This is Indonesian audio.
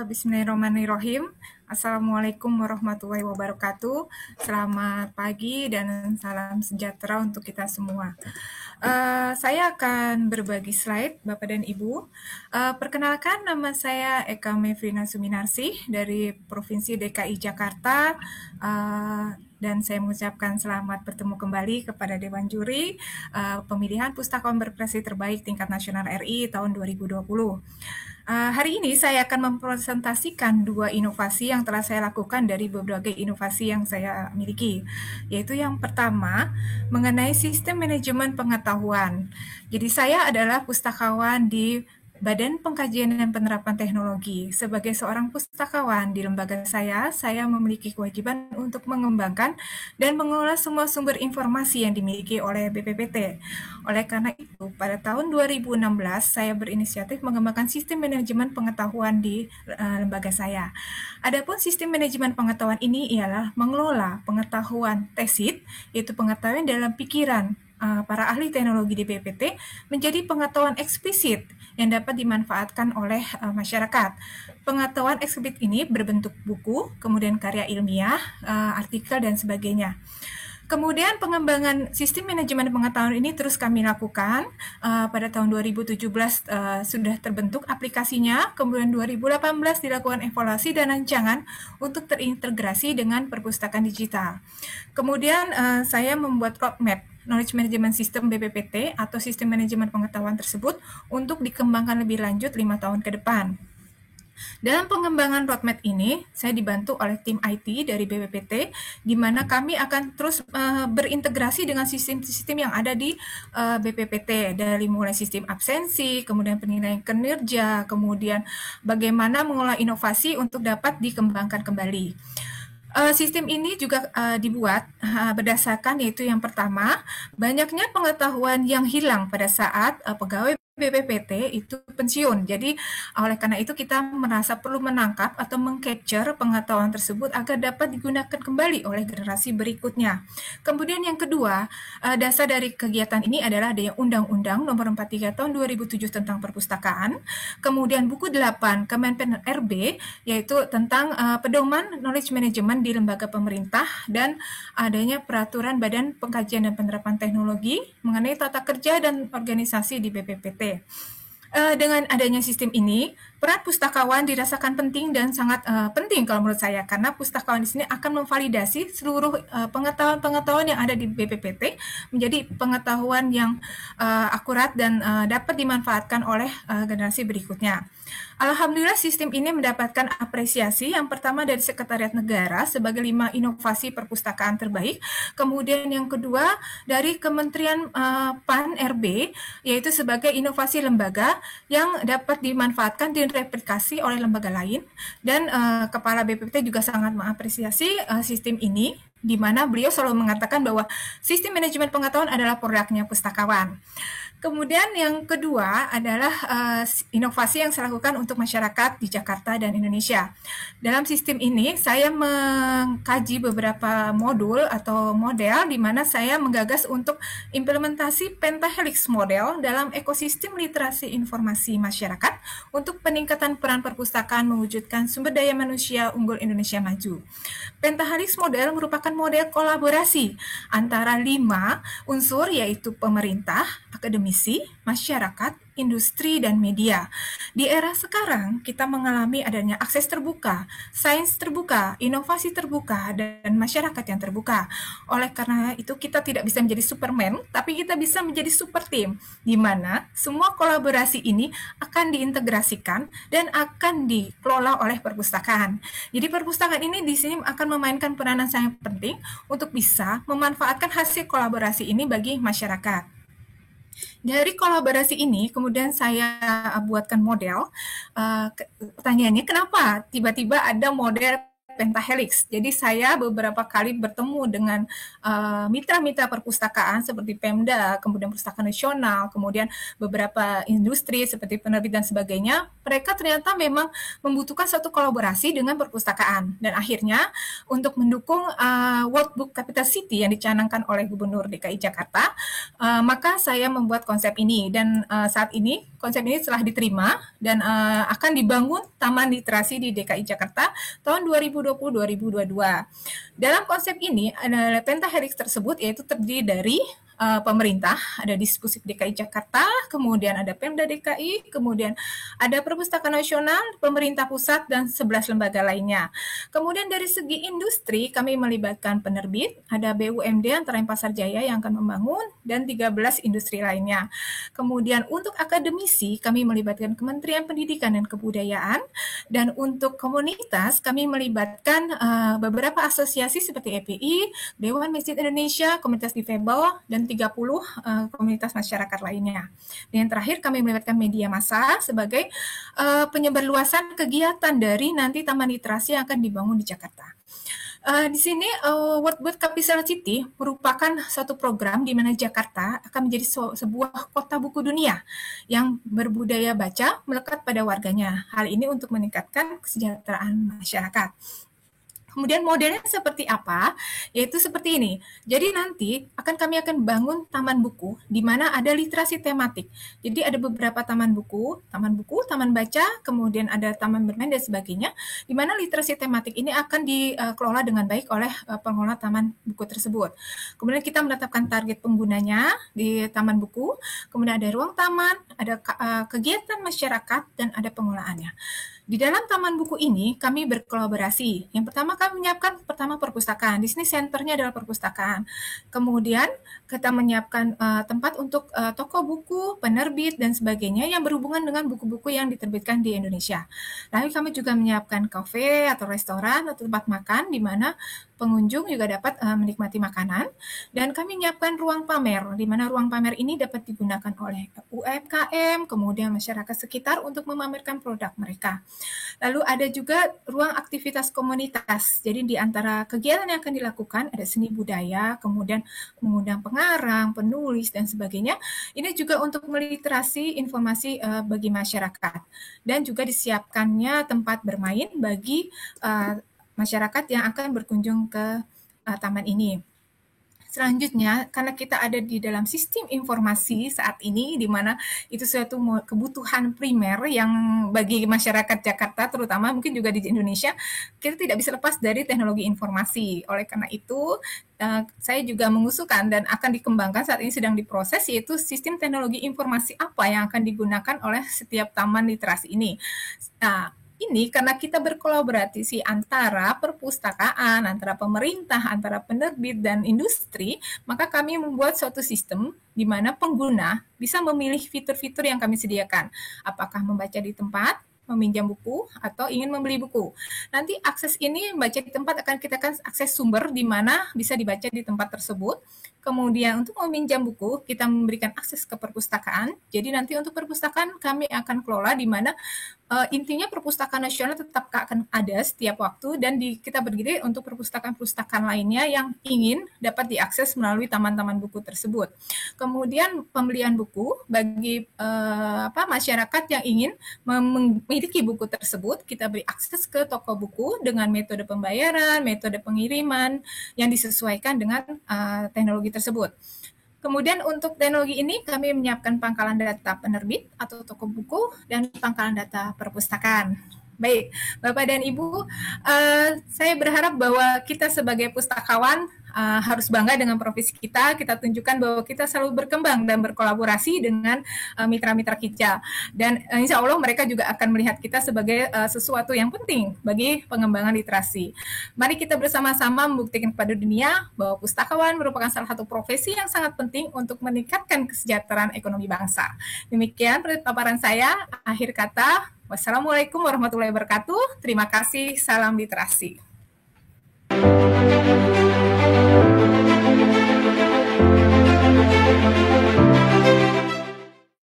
Bismillahirrahmanirrahim. Assalamualaikum warahmatullahi wabarakatuh. Selamat pagi dan salam sejahtera untuk kita semua. Saya akan berbagi slide, Bapak dan Ibu. Perkenalkan, nama saya Eka Mevrina Suminarsih dari Provinsi DKI Jakarta. Dan saya mengucapkan selamat bertemu kembali kepada Dewan Juri pemilihan Pustakawan Berprestasi Terbaik tingkat nasional RI tahun 2020. Hari ini saya akan mempresentasikan dua inovasi yang telah saya lakukan dari berbagai inovasi yang saya miliki, yaitu yang pertama mengenai sistem manajemen pengetahuan. Jadi saya adalah pustakawan di Badan Pengkajian dan Penerapan Teknologi. Sebagai seorang pustakawan di lembaga saya memiliki kewajiban untuk mengembangkan dan mengelola semua sumber informasi yang dimiliki oleh BPPT. Oleh karena itu, pada tahun 2016 saya berinisiatif mengembangkan sistem manajemen pengetahuan di lembaga saya. Adapun sistem manajemen pengetahuan ini ialah mengelola pengetahuan tesit, yaitu pengetahuan dalam pikiran para ahli teknologi di BPPT menjadi pengetahuan eksplisit yang dapat dimanfaatkan oleh masyarakat. Pengetahuan eksplisit ini berbentuk buku, kemudian karya ilmiah, artikel, dan sebagainya. Kemudian pengembangan sistem manajemen pengetahuan ini terus kami lakukan. Pada tahun 2017 sudah terbentuk aplikasinya, kemudian 2018 dilakukan evaluasi dan rancangan untuk terintegrasi dengan perpustakaan digital. Kemudian saya membuat roadmap Knowledge Management System BPPT atau sistem manajemen pengetahuan tersebut untuk dikembangkan lebih lanjut 5 tahun ke depan. Dalam pengembangan roadmap ini, saya dibantu oleh tim IT dari BPPT, di mana kami akan terus berintegrasi dengan sistem-sistem yang ada di BPPT, dari mulai sistem absensi, kemudian penilaian kinerja, kemudian bagaimana mengolah inovasi untuk dapat dikembangkan kembali. Sistem ini juga dibuat berdasarkan, yaitu yang pertama, banyaknya pengetahuan yang hilang pada saat pegawai BPPT itu pensiun. Jadi oleh karena itu kita merasa perlu menangkap atau mengcapture pengetahuan tersebut agar dapat digunakan kembali oleh generasi berikutnya. Kemudian yang kedua, dasar dari kegiatan ini adalah adanya Undang-Undang Nomor 43 Tahun 2007 tentang Perpustakaan. Kemudian buku 8 Kemenpen RB, yaitu tentang pedoman knowledge management di lembaga pemerintah, dan adanya peraturan Badan Pengkajian dan Penerapan Teknologi mengenai tata kerja dan organisasi di BPPT. Dengan adanya sistem ini, peran pustakawan dirasakan penting dan sangat penting kalau menurut saya, karena pustakawan di sini akan memvalidasi seluruh pengetahuan-pengetahuan yang ada di BPPT menjadi pengetahuan yang akurat dan dapat dimanfaatkan oleh generasi berikutnya. Alhamdulillah sistem ini mendapatkan apresiasi yang pertama dari Sekretariat Negara sebagai 5 inovasi perpustakaan terbaik, kemudian yang kedua dari Kementerian PAN RB, yaitu sebagai inovasi lembaga yang dapat dimanfaatkan dan direplikasi oleh lembaga lain, dan Kepala BPPT juga sangat mengapresiasi sistem ini, di mana beliau selalu mengatakan bahwa sistem manajemen pengetahuan adalah produknya pustakawan. Kemudian yang kedua adalah inovasi yang saya lakukan untuk masyarakat di Jakarta dan Indonesia. Dalam sistem ini saya mengkaji beberapa modul atau model di mana saya menggagas untuk implementasi pentahelix model dalam ekosistem literasi informasi masyarakat untuk peningkatan peran perpustakaan mewujudkan sumber daya manusia unggul Indonesia maju. Pentahelix model merupakan model kolaborasi antara 5 unsur, yaitu pemerintah, akademisi, masyarakat, industri, dan media. Di era sekarang, kita mengalami adanya akses terbuka, sains terbuka, inovasi terbuka, dan masyarakat yang terbuka. Oleh karena itu, kita tidak bisa menjadi Superman, tapi kita bisa menjadi super team, di mana semua kolaborasi ini akan diintegrasikan dan akan dikelola oleh perpustakaan. Jadi perpustakaan ini di sini akan memainkan peranan sangat penting untuk bisa memanfaatkan hasil kolaborasi ini bagi masyarakat. Dari kolaborasi ini, kemudian saya buatkan model. Pertanyaannya, kenapa tiba-tiba ada model Pentahelix. Jadi saya beberapa kali bertemu dengan mitra-mitra perpustakaan seperti Pemda, kemudian Pustaka Nasional, kemudian beberapa industri seperti penerbit dan sebagainya. Mereka ternyata memang membutuhkan satu kolaborasi dengan perpustakaan. Dan akhirnya untuk mendukung World Book Capital City yang dicanangkan oleh Gubernur DKI Jakarta, maka saya membuat konsep ini. Dan saat ini konsep ini telah diterima dan akan dibangun Taman Literasi di DKI Jakarta tahun 2020-2022. Dalam konsep ini, Pentahelix tersebut yaitu terdiri dari pemerintah, ada Diskusi DKI Jakarta, kemudian ada Pemda DKI, kemudian ada Perpustakaan Nasional, pemerintah pusat, dan 11 lembaga lainnya. Kemudian dari segi industri, kami melibatkan penerbit, ada BUMD antara Pasar Jaya yang akan membangun, dan 13 industri lainnya. Kemudian untuk akademisi, kami melibatkan Kementerian Pendidikan dan Kebudayaan, dan untuk komunitas, kami melibatkan beberapa asosiasi seperti EPI, Dewan Masjid Indonesia, Komunitas Difabel, dan 30 komunitas masyarakat lainnya. Dan yang terakhir kami melibatkan media massa sebagai penyebarluasan kegiatan dari nanti Taman Literasi yang akan dibangun di Jakarta. Di sini World Book Capital City merupakan suatu program di mana Jakarta akan menjadi sebuah kota buku dunia yang berbudaya baca melekat pada warganya. Hal ini untuk meningkatkan kesejahteraan masyarakat. Kemudian modelnya seperti apa? Yaitu seperti ini. Jadi nanti kami akan bangun taman buku di mana ada literasi tematik. Jadi ada beberapa taman buku, taman baca, kemudian ada taman bermain dan sebagainya, di mana literasi tematik ini akan dikelola dengan baik oleh pengelola taman buku tersebut. Kemudian kita menetapkan target penggunanya di taman buku, kemudian ada ruang taman, ada kegiatan masyarakat, dan ada pengelolaannya. Di dalam taman buku ini kami berkolaborasi. Yang pertama kami menyiapkan perpustakaan. Di sini senternya adalah perpustakaan. Kemudian kita menyiapkan tempat untuk toko buku, penerbit dan sebagainya yang berhubungan dengan buku-buku yang diterbitkan di Indonesia. Lalu kami juga menyiapkan kafe atau restoran atau tempat makan di mana pengunjung juga dapat menikmati makanan, dan kami menyiapkan ruang pamer, di mana ruang pamer ini dapat digunakan oleh UMKM, kemudian masyarakat sekitar untuk memamerkan produk mereka. Lalu ada juga ruang aktivitas komunitas, jadi di antara kegiatan yang akan dilakukan ada seni budaya, kemudian mengundang pengarang, penulis, dan sebagainya. Ini juga untuk meliterasi informasi bagi masyarakat, dan juga disiapkannya tempat bermain bagi masyarakat yang akan berkunjung ke taman ini. Selanjutnya, karena kita ada di dalam sistem informasi saat ini, di mana itu suatu kebutuhan primer yang bagi masyarakat Jakarta, terutama mungkin juga di Indonesia, kita tidak bisa lepas dari teknologi informasi. Oleh karena itu, saya juga mengusulkan dan akan dikembangkan saat ini sedang diproses, yaitu sistem teknologi informasi apa yang akan digunakan oleh setiap taman literasi ini. Nah, ini karena kita berkolaborasi antara perpustakaan, antara pemerintah, antara penerbit, dan industri, maka kami membuat suatu sistem di mana pengguna bisa memilih fitur-fitur yang kami sediakan. Apakah membaca di tempat, meminjam buku, atau ingin membeli buku. Nanti akses ini membaca di tempat akan kita kan akses sumber di mana bisa dibaca di tempat tersebut. Kemudian untuk meminjam buku, kita memberikan akses ke perpustakaan. Jadi nanti untuk perpustakaan kami akan kelola di mana intinya perpustakaan nasional tetap akan ada setiap waktu, dan kita berdiri untuk perpustakaan-perpustakaan lainnya yang ingin dapat diakses melalui taman-taman buku tersebut. Kemudian pembelian buku bagi masyarakat yang ingin memiliki buku tersebut, kita beri akses ke toko buku dengan metode pembayaran, metode pengiriman yang disesuaikan dengan teknologi tersebut. Kemudian untuk teknologi ini kami menyiapkan pangkalan data penerbit atau toko buku dan pangkalan data perpustakaan. Baik, Bapak dan Ibu, saya berharap bahwa kita sebagai pustakawan harus bangga dengan profesi kita tunjukkan bahwa kita selalu berkembang dan berkolaborasi dengan mitra-mitra kita. Dan insya Allah mereka juga akan melihat kita sebagai sesuatu yang penting bagi pengembangan literasi. Mari kita bersama-sama membuktikan kepada dunia bahwa pustakawan merupakan salah satu profesi yang sangat penting untuk meningkatkan kesejahteraan ekonomi bangsa. Demikian paparan saya. Akhir kata, wassalamualaikum warahmatullahi wabarakatuh. Terima kasih, salam literasi.